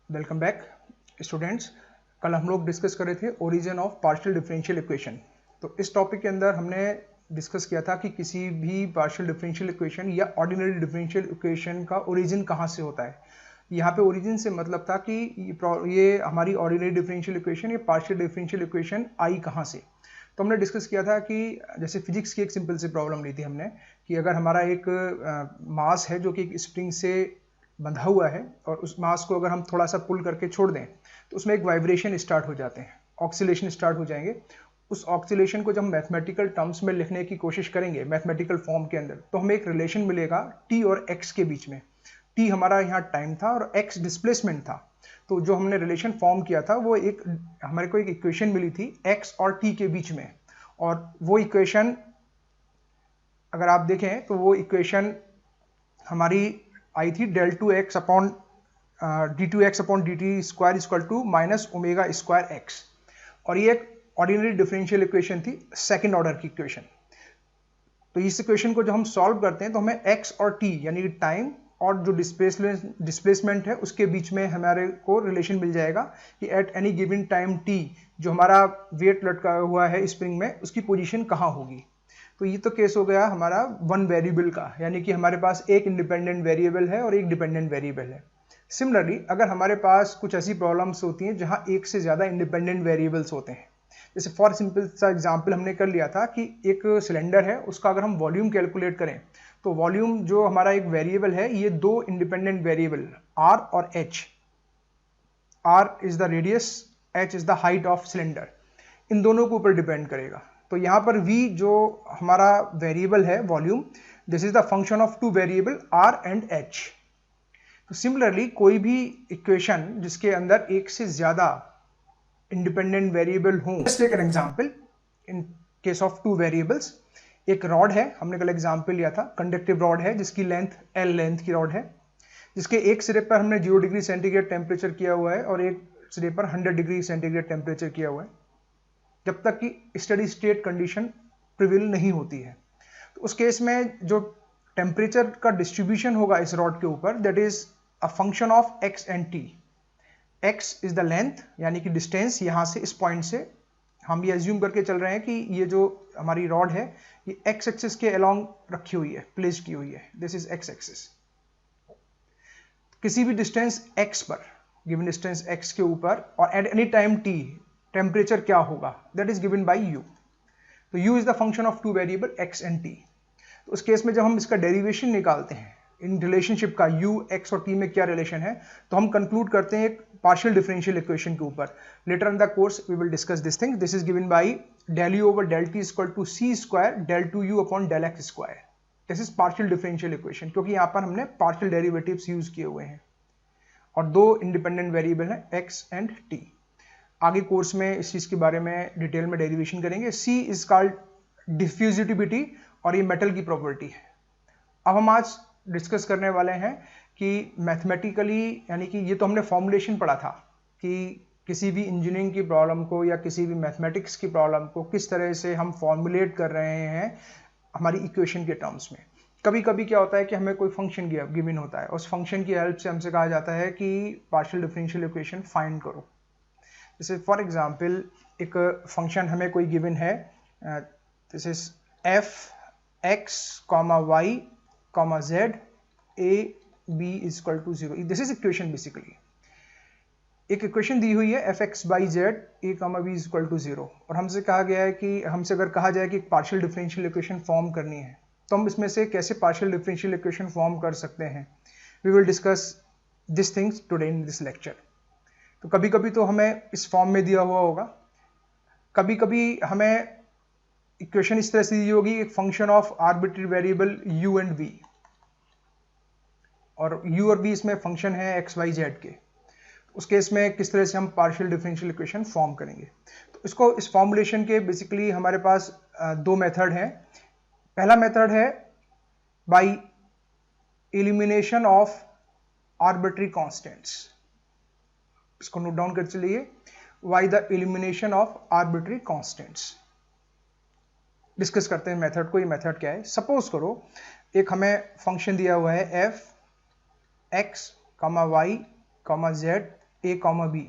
Welcome back students. कल हम लोग डिस्कस कर रहे थे origin of partial differential equation. तो इस टॉपिक के अंदर हमने डिस्कस किया था कि किसी भी पार्शियल डिफरेंशियल इक्वेशन या ऑर्डिनरी डिफरेंशियल इक्वेशन का ओरिजिन कहाँ से होता है। यहाँ पे ओरिजिन से मतलब था कि ये हमारी ऑर्डिनरी डिफरेंशियल इक्वेशन या पार्शियल डिफरेंशियल इक्वेशन आई कहाँ से। तो हमने डिस्कस किया था कि जैसे फिजिक्स की एक सिंपल सी प्रॉब्लम ली थी हमने कि अगर हमारा एक मास है जो कि एक स्प्रिंग से बंधा हुआ है और उस मास को अगर हम थोड़ा सा पुल करके छोड़ दें तो उसमें एक वाइब्रेशन स्टार्ट हो जाते हैं, ऑक्सीलेशन स्टार्ट हो जाएंगे। उस ऑक्सीलेशन को जब हम मैथमेटिकल टर्म्स में लिखने की कोशिश करेंगे मैथमेटिकल फॉर्म के अंदर तो हमें एक रिलेशन मिलेगा टी और एक्स के बीच में। टी हमारा यहाँ टाइम था और एक्स डिस्प्लेसमेंट था। तो जो हमने रिलेशन फॉर्म किया था वो एक हमारे को एक इक्वेशन मिली थी एक्स और टी के बीच में। और वो इक्वेशन अगर आप देखें तो वो इक्वेशन हमारी आई थी del 2x upon d2x upon dt square equal to minus omega square X. और ये एक ऑर्डिनरी डिफरेंशियल इक्वेशन थी, सेकंड ऑर्डर की इक्वेशन। तो इस इक्वेशन को जब हम सॉल्व करते हैं तो हमें x और t यानी टाइम और जो डिस्प्लेसमेंट है उसके बीच में हमारे को रिलेशन मिल जाएगा कि at any given time t जो हमारा वेट लटका हुआ है स्प्रिंग में उसकी पोजीशन कहाँ होगी। तो ये तो केस हो गया हमारा वन वेरिएबल का, यानी कि हमारे पास एक इंडिपेंडेंट वेरिएबल है और एक डिपेंडेंट वेरिएबल है। सिमिलरली अगर हमारे पास कुछ ऐसी प्रॉब्लम्स होती हैं जहां एक से ज़्यादा इंडिपेंडेंट वेरिएबल्स होते हैं, जैसे फॉर सिंपल सा एग्जांपल हमने कर लिया था कि एक सिलेंडर है उसका अगर हम वॉल्यूम कैलकुलेट करें तो वॉल्यूम जो हमारा एक वेरिएबल है ये दो इंडिपेंडेंट वेरिएबल आर और H, R is the radius, H is the height of cylinder, इन दोनों के ऊपर डिपेंड करेगा। तो यहाँ पर v जो हमारा वेरिएबल है volume, this is the function of two variable r and h। तो सिमिलरली कोई भी इक्वेशन जिसके अंदर एक से ज्यादा इंडिपेंडेंट वेरिएबल हो, just take an example in case of two variables. एक रॉड है, हमने कल एग्जांपल लिया था, कंडक्टिव रॉड है जिसकी लेंथ l लेंथ की रॉड है, जिसके एक सिरे पर हमने 0 डिग्री सेंटीग्रेड टेम्परेचर किया हुआ है और एक सिरे पर 100 डिग्री सेंटीग्रेड टेम्परेचर किया हुआ है, जब तक कि स्टडी स्टेट कंडीशन प्रिवेल नहीं होती है। तो उस केस में जो टेम्परेचर का डिस्ट्रीब्यूशन होगा इस रॉड के ऊपर, that is a function of x and T. X is the length यानी कि डिस्टेंस, यहां से इस पॉइंट से हम ये एज्यूम करके चल रहे हैं कि ये जो हमारी रॉड है ये एक्स एक्सिस के अलोंग रखी हुई है, प्लेस की हुई है, दिस इज एक्स एक्सिस। किसी भी डिस्टेंस x पर, गिवन डिस्टेंस x के ऊपर और at any time t temperature क्या होगा, that is given bye u। तो u is the function of two variable x and t। तो उस केस में जब हम इसका डेरिवेशन निकालते हैं इन रिलेशनशिप का u, x और t में क्या रिलेशन है, तो हम कंक्लूड करते हैं एक पार्शियल डिफरेंशियल इक्वेशन के ऊपर। Later in the course we will discuss this thing. This is given by del u over del t equal to c square del 2u upon del x square. This is partial differential equation, क्योंकि यहाँ पर हमने partial derivatives use किए हुए हैं और दो independent variable हैं x एंड t। आगे कोर्स में इस चीज के बारे में डिटेल में डेरिवेशन करेंगे। C इज कॉल्ड डिफ्यूजिटिविटी और ये मेटल की प्रॉपर्टी है। अब हम आज डिस्कस करने वाले हैं कि मैथमेटिकली, यानी कि ये तो हमने फॉर्मुलेशन पढ़ा था कि किसी भी इंजीनियरिंग की प्रॉब्लम को या किसी भी मैथमेटिक्स की प्रॉब्लम को किस तरह से हम फॉर्मुलेट कर रहे हैं हमारी इक्वेशन के टर्म्स में। कभी कभी क्या होता है कि हमें कोई फंक्शन गिवन होता है, उस फंक्शन की हेल्प से हमसे कहा जाता है कि पार्शियल डिफरेंशियल इक्वेशन फाइंड करो। जैसे फॉर एग्जांपल एक फंक्शन हमें कोई गिवन है, this is f x comma y comma z a b is equal to 0। This is equation. Basically एक इक्वेशन दी हुई है f x by z a comma b is equal to 0 और हमसे कहा गया है कि हमसे अगर कहा जाए कि पार्शियल डिफरेंशियल इक्वेशन फॉर्म करनी है तो हम इसमें से कैसे पार्शियल डिफरेंशियल इक्वेशन फॉर्म कर सकते हैं। We will discuss this things today in this lecture. तो कभी कभी तो हमें इस फॉर्म में दिया हुआ होगा, कभी कभी हमें इक्वेशन इस तरह से दी होगी, एक function of arbitrary variable u and v, और u और v इसमें फंक्शन है x y z के। उस केस में किस तरह से हम पार्शियल डिफरेंशियल इक्वेशन फॉर्म करेंगे। तो इसको इस फॉर्मुलेशन के बेसिकली हमारे पास दो मेथड हैं। पहला मेथड है by elimination of arbitrary constants. इसको नोट डाउन कर चलिए, by the elimination of arbitrary constants. Discuss करते हैं मेथड को। ये मेथड क्या है, सपोज करो एक हमें फंक्शन दिया हुआ है f x, y, z a comma b,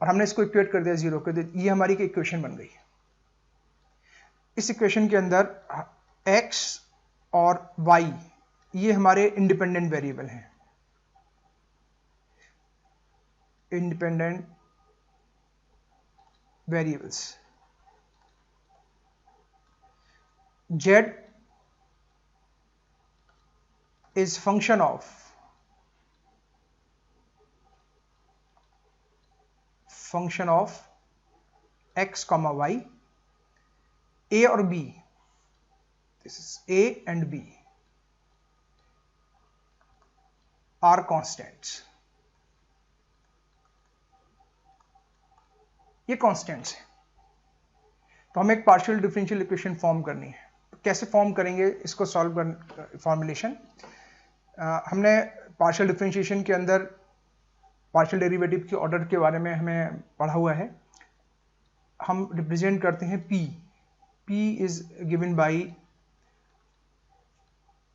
और हमने इसको इक्वेट कर दिया 0 के, तो ये हमारी इक्वेशन बन गई। इस इक्वेशन के अंदर x और y ये हमारे इंडिपेंडेंट वेरिएबल हैं, independent variables. z is function of x comma y, a और b, this is a and b are constants, ये कांस्टेंट्स हैं। तो हमें एक पार्शियल डिफरेंशियल इक्वेशन फॉर्म करनी है। कैसे फॉर्म करेंगे इसको सॉल्व कर फॉर्मुलेशन, हमने पार्शियल डिफरेंशिएशन के अंदर पार्शियल डेरिवेटिव के ऑर्डर के बारे में हमें पढ़ा हुआ है। हम रिप्रेजेंट करते हैं p, p is given by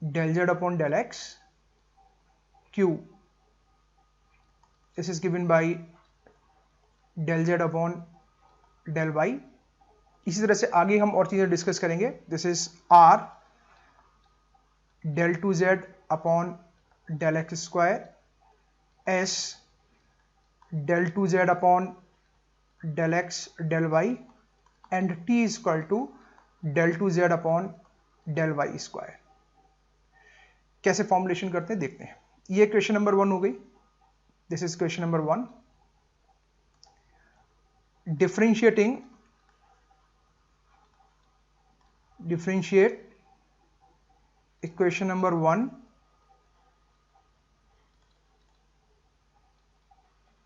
del z upon del x, q this is given by del z upon del y। इसी तरह से आगे हम और चीजें डिस्कस करेंगे। This is r del 2z upon del x square, s del 2z upon del x del y, and t is equal to del 2z upon del y square। कैसे formulation करते हैं देखते हैं। ये क्वेश्चन नंबर 1 हो गई। This is question number 1। differentiate equation number 1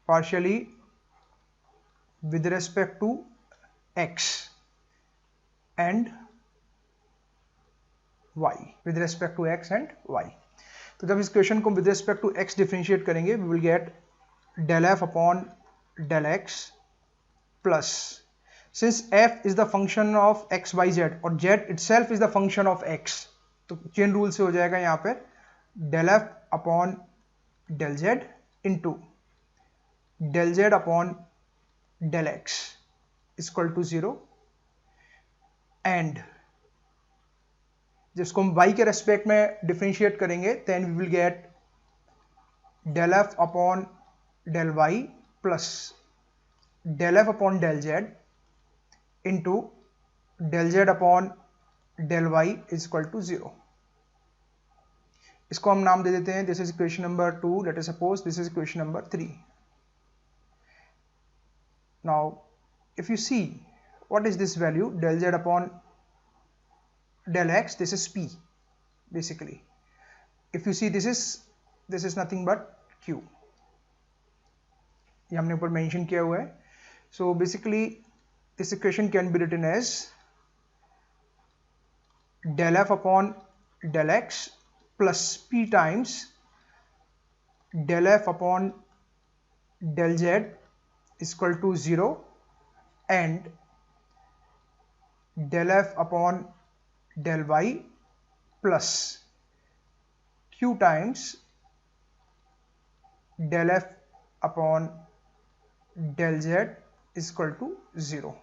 partially with respect to x and y, with respect to x and y। तो जब इस क्वेश्चन को with respect to x differentiate करेंगे, we will get del f upon del x plus, since f is the function of x y z और z itself is the function of x, तो chain rule से हो जाएगा यहाँ पर del f upon del z into del z upon del x is equal to 0, and जिसको हम y के रेस्पेक्ट में डिफरेंशिएट करेंगे, then we will get del f upon del y plus del f upon del z into del z upon del y is equal to 0। इसको हम नाम दे देते हैं, this is equation number 2, late us suppose this is equation number 3। Now if you see what is this value del z upon del x, this is p basically। if you see this is nothing but q, ये हमने ऊपर mention किया हुआ है। so basically this equation can be written as del f upon del x plus p times del f upon del z is equal to 0 and del f upon del y plus q times del f upon del z is equal to 0।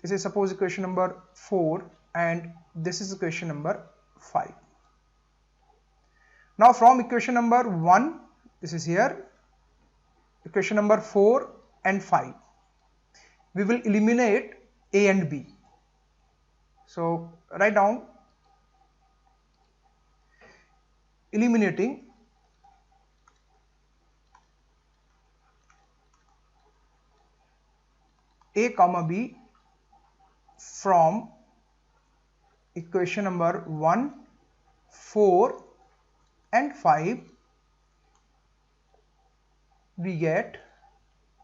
This is suppose equation number 4 and this is equation number 5। Now from equation number 1, this is here, equation number 4 and 5, we will eliminate a and b। So write down eliminating a comma b from equation number 1, 4 and 5, we get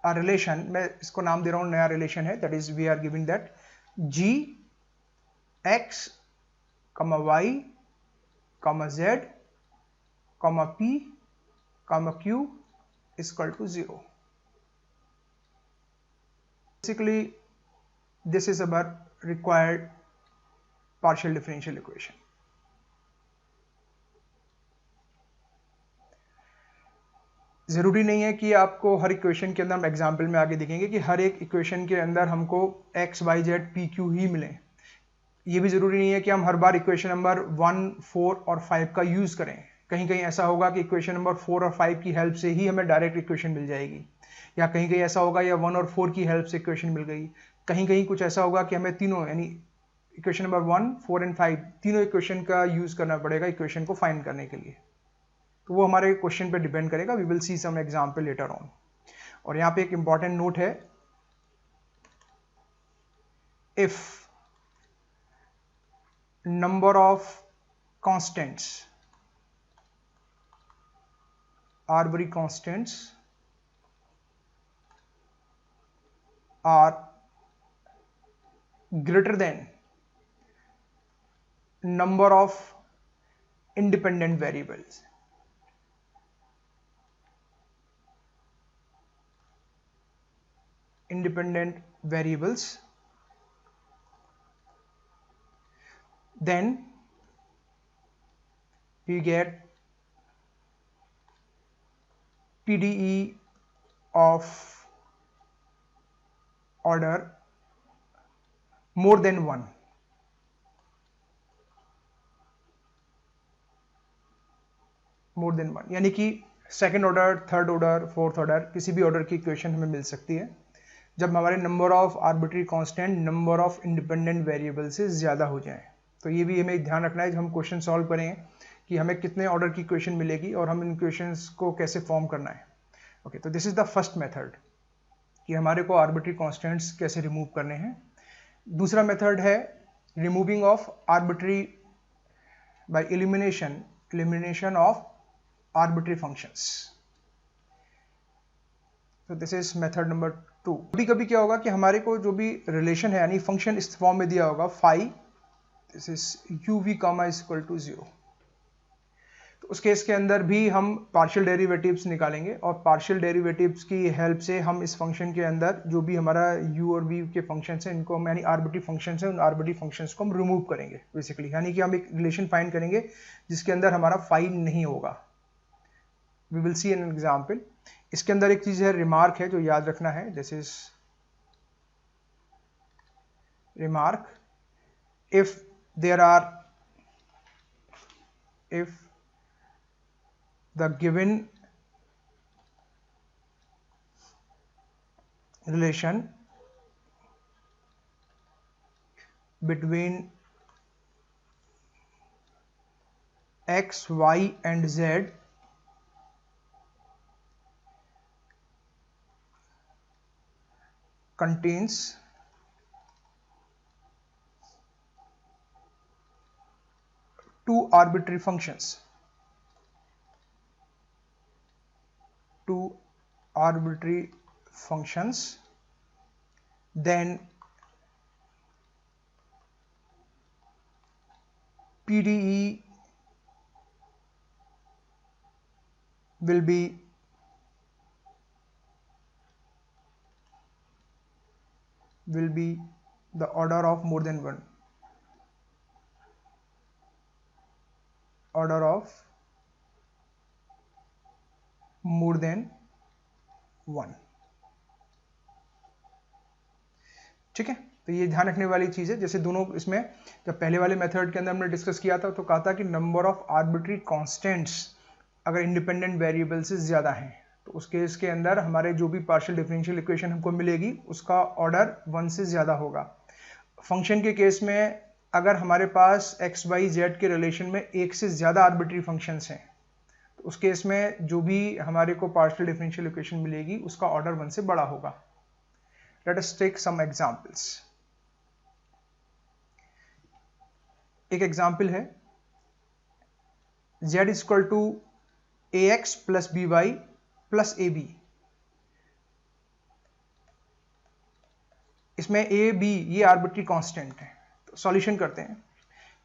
a relation, मैं इसको नाम दे रहा हूँ, नया relation है, that is we are giving that g x comma y comma z comma p comma q is equal to 0। basically this is our required partial differential equation। ज़रूरी नहीं है कि आपको हर इक्वेशन के अंदर, हम एग्जाम्पल में आगे देखेंगे कि हर एक इक्वेशन के अंदर हमको x, y, z, p, q ही मिले। ये भी ज़रूरी नहीं है कि हम हर बार इक्वेशन नंबर 1, 4 और 5 का यूज़ करें। कहीं कहीं ऐसा होगा कि इक्वेशन नंबर 4 और 5 की हेल्प से ही हमें डायरेक्ट इक्वेशन मिल जाएगी, या कहीं कहीं ऐसा होगा या 1 और 4 की हेल्प से इक्वेशन मिल गई। कहीं कहीं कुछ ऐसा होगा कि हमें तीनों, यानी इक्वेशन नंबर 1, 4 एंड 5 तीनों इक्वेशन का यूज़ करना पड़ेगा इक्वेशन को फाइंड करने के लिए। तो वो हमारे क्वेश्चन पे डिपेंड करेगा। We will see some example later on. और यहाँ पे एक इंपॉर्टेंट नोट है, if number of constants, arbitrary constants are greater than number of independent variables. Then we get PDE of order more than 1. More than 1 यानी कि second order, third order, fourth order, किसी भी order की equation हमें मिल सकती है जब हमारे number of arbitrary constant number of independent variable से ज़्यादा हो जाए। तो ये भी हमें ध्यान रखना है जब हम क्वेश्चन सॉल्व करें कि हमें कितने ऑर्डर की इक्वेशन मिलेगी और हम इन इक्वेशंस को कैसे फॉर्म करना है। ओके, तो this is the first method कि हमारे को आर्बिट्री कांस्टेंट्स कैसे रिमूव करने हैं। दूसरा मेथड है removing of arbitrary by elimination of arbitrary functions. तो दिस इज मेथड नंबर 2। कभी कभी क्या होगा कि हमारे को जो भी रिलेशन है, यानी फंक्शन इस फॉर्म में दिया होगा phi, this is u v comma is equal to 0। तो उस केस के अंदर भी हम पार्शियल डेरिवेटिव्स निकालेंगे और पार्शियल डेरिवेटिव्स की हेल्प से हम इस फंक्शन के अंदर जो भी हमारा u और v के फंक्शंस हैं, इनको हम, यानी आर्बिट्री फंक्शंस हैं, उन आर्बिट्री फंक्शंस को हम रिमूव करेंगे बेसिकली। यानी कि हम एक रिलेशन फाइंड करेंगे जिसके अंदर हमारा फाई नहीं होगा। We will see an example. इसके अंदर एक चीज है, रिमार्क है, जो याद रखना है। This is remark, if there are, if the given relation between x, y and z contains two arbitrary functions, then PDE will be the order of more than 1. Order of more than 1। ठीक है, तो ये ध्यान रखने वाली चीज है। जैसे दोनों इसमें, जब पहले वाले मेथड के अंदर हमने डिस्कस किया था तो कहा था कि नंबर ऑफ आर्बिट्री कांस्टेंट्स अगर इंडिपेंडेंट वेरिएबल से ज्यादा हैं तो उस केस के अंदर हमारे जो भी पार्शियल डिफरेंशियल इक्वेशन हमको मिलेगी उसका ऑर्डर 1 से ज्यादा होगा। फंक्शन के केस में अगर हमारे पास x, y, z के रिलेशन में एक से ज्यादा आर्बिट्री फंक्शंस हैं तो उस केस में जो भी हमारे को पार्शियल डिफरेंशियल इक्वेशन मिलेगी उसका ऑर्डर 1 से बड़ा होगा। Let us take some examples. एक एग्जांपल है z is equal to ax plus by plus ab। इसमें a b ये आर्बिट्री कांस्टेंट है। तो सॉल्यूशन करते हैं।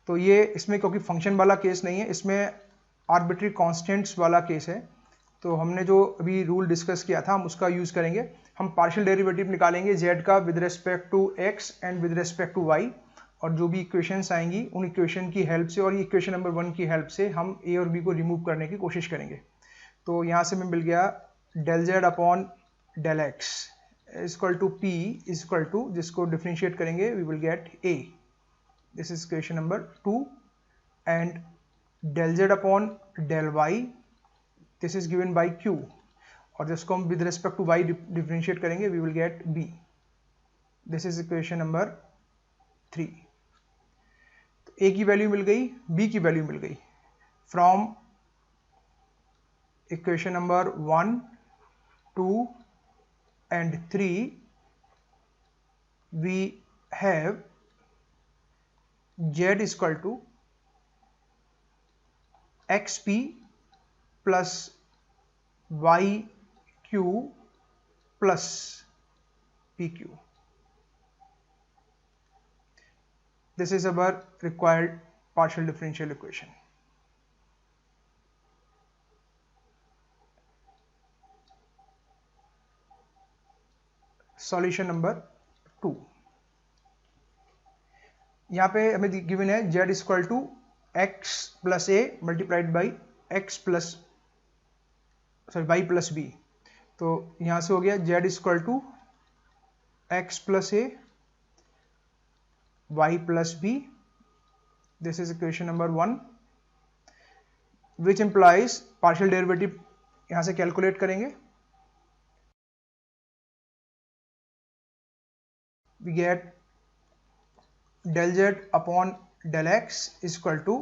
तो ये इसमें क्योंकि फंक्शन वाला केस नहीं है, इसमें आर्बिट्री कांस्टेंट्स वाला केस है, तो हमने जो अभी रूल डिस्कस किया था हम उसका यूज करेंगे। हम पार्शियल डेरिवेटिव निकालेंगे z का with respect to x and with respect to y, और जो भी इक्वेशंस आएंगी उन इक्वेशन की हेल्प से और ये इक्वेशन नंबर 1 की हेल्प से हम a और b को रिमूव करने की कोशिश करेंगे। तो यहाँ से हमें मिल गया del z upon del x is equal to p is equal to, जिसको डिफरेंशिएट करेंगे we will get a. This is equation number 2. And del z upon del y this is given by q, और जिसको हम with respect to y differentiate करेंगे we will get b. This is equation number 3. तो a की value मिल गई, b की value मिल गई. From equation number 1, 2 and 3 we have z is equal to xp plus yq plus pq. This is our required partial differential equation. Solution number 2. यहाँ पे हमें given है z is equal to x plus A multiplied by x plus y plus B. तो यहाँ से हो गया z is equal to x plus A y plus B. This is equation number 1, which implies partial derivative यहाँ से calculate करेंगे. We get del z upon del x is equal to,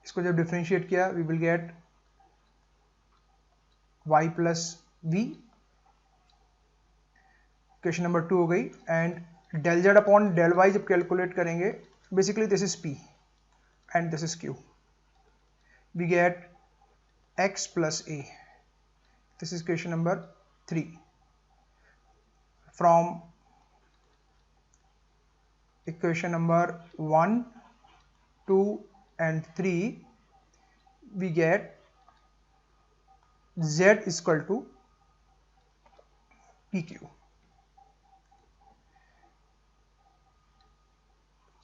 इसको जब डिफरेंशिएट किया we will get y plus v. Question number 2 हो गई. And del z upon del y जब calculate करेंगे, basically this is p and this is q. We get x plus a. This is question number 3. From equation number 1, 2 and 3 we get z is equal to pq.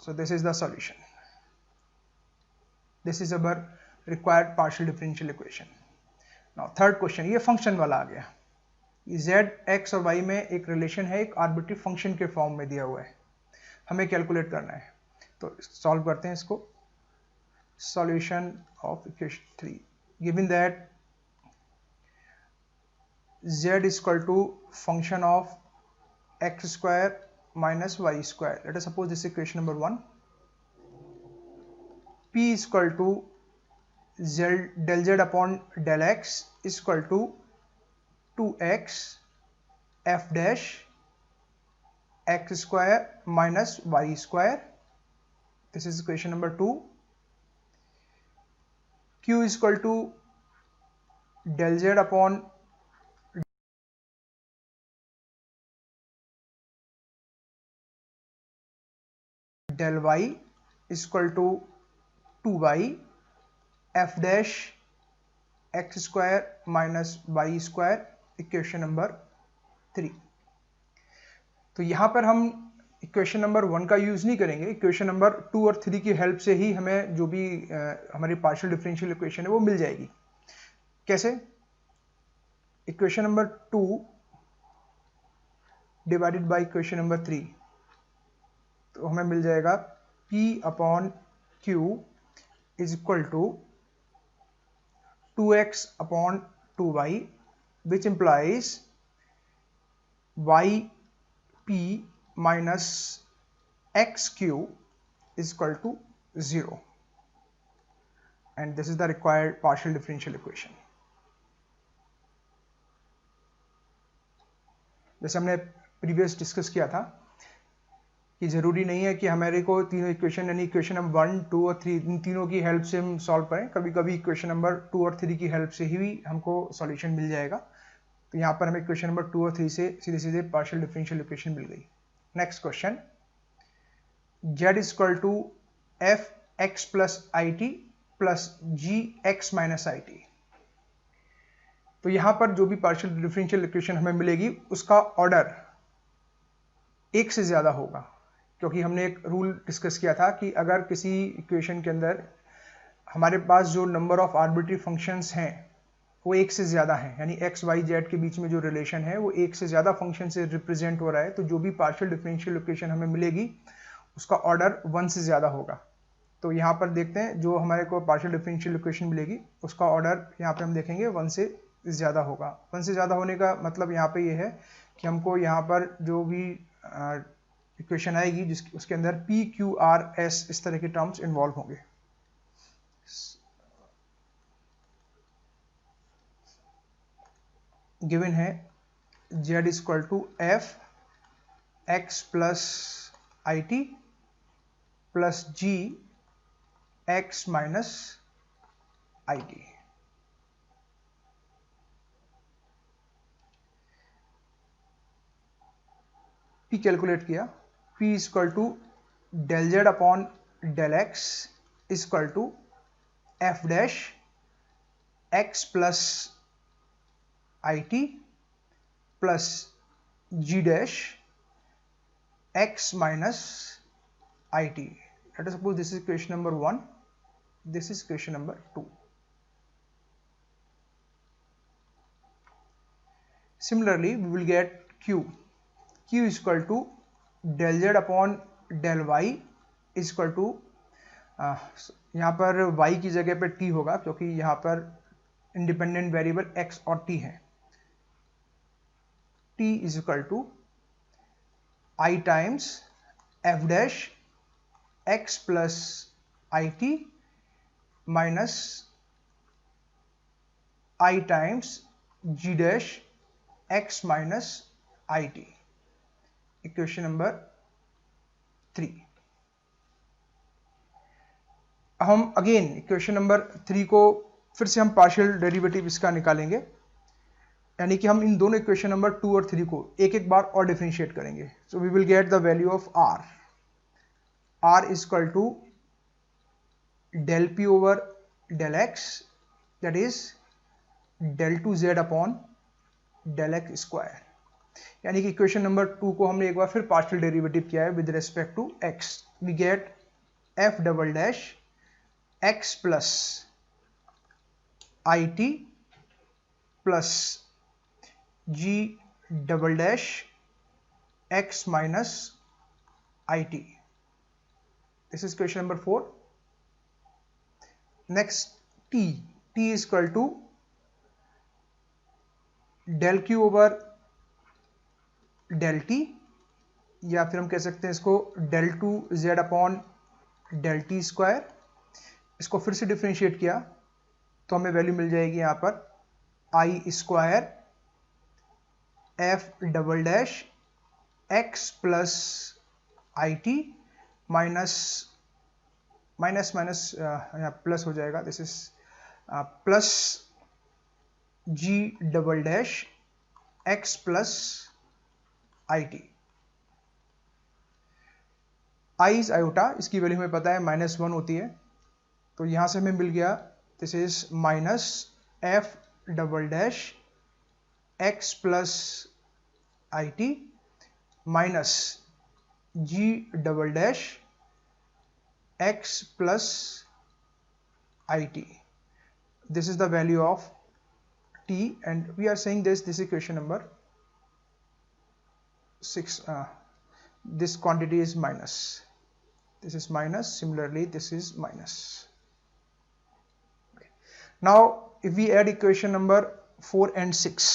So this is the solution. This is our required partial differential equation. Now third question, ये function वाला आ गया. z, x और y में एक relation है, एक arbitrary function के form में दिया हुआ है, हमें कैलकुलेट करना है. तो सॉल्व करते हैं इसको. Solution of equation 3, given that z is equal to function of x square minus y square. Let us suppose this equation number 1. p is equal to del z upon del x is equal to 2x f dash x square minus y square. This is equation number 2. Q is equal to del z upon del y is equal to 2y f dash x square minus y square. Equation number 3. तो यहाँ पर हम equation number 1 का use नहीं करेंगे. Equation number 2 और 3 की help से ही हमें जो भी हमारी पार्शियल डिफरेंशियल इक्वेशन है वो मिल जाएगी. कैसे? Equation number 2 divided by equation number 3, तो हमें मिल जाएगा p अपॉन q is equal to 2x upon 2y, which implies y p minus xq is equal to 0, and this is the required partial differential equation. जैसे हमने previous discuss किया था कि ज़रूरी नहीं है कि हमारे को तीनों इक्वेशन यानी इक्वेशन नंबर 1, 2 और 3 इन तीनों की हेल्प से हम सॉल्व करें. कभी कभी इक्वेशन नंबर 2 और 3 की हेल्प से ही हमको सॉल्यूशन मिल जाएगा. तो यहाँ पर हमें इक्वेशन नंबर 2 और 3 से सीधे सीधे पार्शियल डिफरेंशियल इक्वेशन मिल गई. Next question, z is equal to F X plus I T plus G X minus I T. तो यहाँ पर जो भी पार्शियल डिफरेंशियल इक्वेशन हमें मिलेगी उसका ऑर्डर एक से ज़्यादा होगा, क्योंकि हमने एक रूल डिस्कस किया था कि अगर किसी इक्वेशन के अंदर हमारे पास जो नंबर ऑफ आर्बिट्री फंक्शंस हैं वो एक से ज़्यादा है, यानी एक्स वाई जेड के बीच में जो रिलेशन है वो एक से ज़्यादा फंक्शन से रिप्रेजेंट हो रहा है, तो जो भी पार्शियल डिफरेंशियल इक्वेशन हमें मिलेगी उसका ऑर्डर 1 से ज़्यादा होगा। तो यहाँ पर देखते हैं जो हमारे को पार्शियल डिफरेंशियल इक्वेशन मिलेगी उसका ऑर्डर यहाँ पे हम देखेंगे 1 से ज़्यादा होगा। 1 से ज़्यादा होने का मतलब यहाँ पे ये है कि हमको यहाँ पर जो भी इक्वेशन आएगी जिसकी उसके अंदर P, Q, R, S इस तरह के टर्म्स इन्वॉल्व होंगे। गिवन है Z equal to F X plus IT plus G X minus IT। P calculate किया, P equal to del Z upon del X equal to F dash X plus I T plus G dash X minus I T. Let us suppose this is equation number 1, this is equation number 2. Similarly, we will get Q. Q is equal to del z upon del y is equal to यहाँ पर y की जगह पे t होगा क्योंकि यहाँ पर independent variable x और t है। t is equal to I times f dash x plus it minus I times g dash x minus it। Equation number 3। हम अगेन इक्वेशन नंबर 3 को फिर से हम पार्शियल डेरिवेटिव इसका निकालेंगे, यानी कि हम इन दोनों इक्वेशन नंबर 2 और 3 को एक एक बार और डिफरेंशिएट करेंगे। So we will get the value of r। r is equal to del p over del x, that is del 2z upon del x square। यानी कि इक्वेशन नंबर 2 को हमने एक बार फिर पार्शियल डेरिवेटिव किया है with respect to x। We get f double dash x plus I T plus g double dash x minus I T. This is question number 4. Next, t is equal to del q over del t, या फिर हम कह सकते हैं इसको del 2z upon del t square. इसको फिर से डिफरेंशिएट किया तो हमें वैल्यू मिल जाएगी यहाँ पर i square f double dash x plus I T minus minus minus यहाँ प्लस हो जाएगा, this is plus g double dash x plus I T. i is iota, इसकी वैल्यू हमें पता है -1 होती है, तो यहाँ से हमें मिल गया this is minus f double dash x plus I T minus g double dash x plus it। This is the value of t and we are saying this is equation number 6. This quantity is minus, this is minus, similarly this is minus। Okay. Now if we add equation number 4 and 6,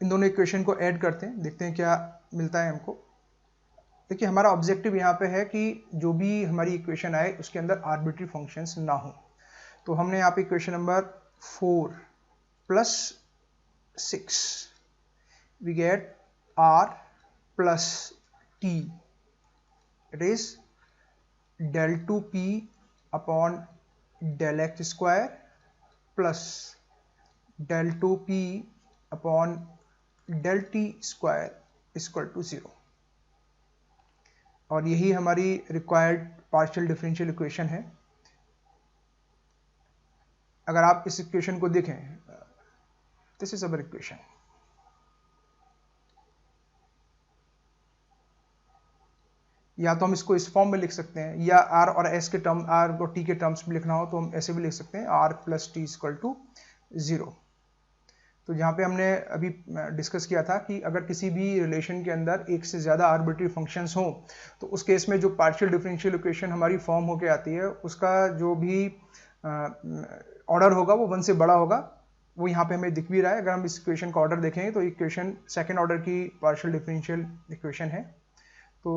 इन दोनों equation को add करते हैं, देखते हैं क्या मिलता है हमको। देखिए हमारा ऑब्जेक्टिव यहाँ पे है कि जो भी हमारी इक्वेशन आए उसके अंदर आर्बिट्री फंक्शंस ना हो। तो हमने यहाँ पे equation number 4 plus 6 we get r plus t, it is del 2p upon del x square plus del 2p upon del t square equal to 0। और यही हमारी रिक्वायर्ड पार्शियल डिफरेंशियल इक्वेशन है। अगर आप इस इक्वेशन को देखें, दिस इज अवर इक्वेशन। या तो हम इसको इस फॉर्म में लिख सकते हैं, या r और s के टर्म, r और t के टर्म्स में लिखना हो तो हम ऐसे भी लिख सकते हैं, r plus T equal to 0। तो यहाँ पे हमने अभी डिस्कस किया था कि अगर किसी भी रिलेशन के अंदर एक से ज़्यादा आर्बिट्री फंक्शंस हों तो उस केस में जो पार्शियल डिफरेंशियल इक्वेशन हमारी फॉर्म होके आती है उसका जो भी ऑर्डर होगा वो 1 से बड़ा होगा। वो यहाँ पे हमें दिख भी रहा है। अगर हम इस इक्वेशन का ऑर्डर देखेंगे तो इक्वेशन सेकेंड ऑर्डर की पार्शियल डिफरेंशियल इक्वेशन है। तो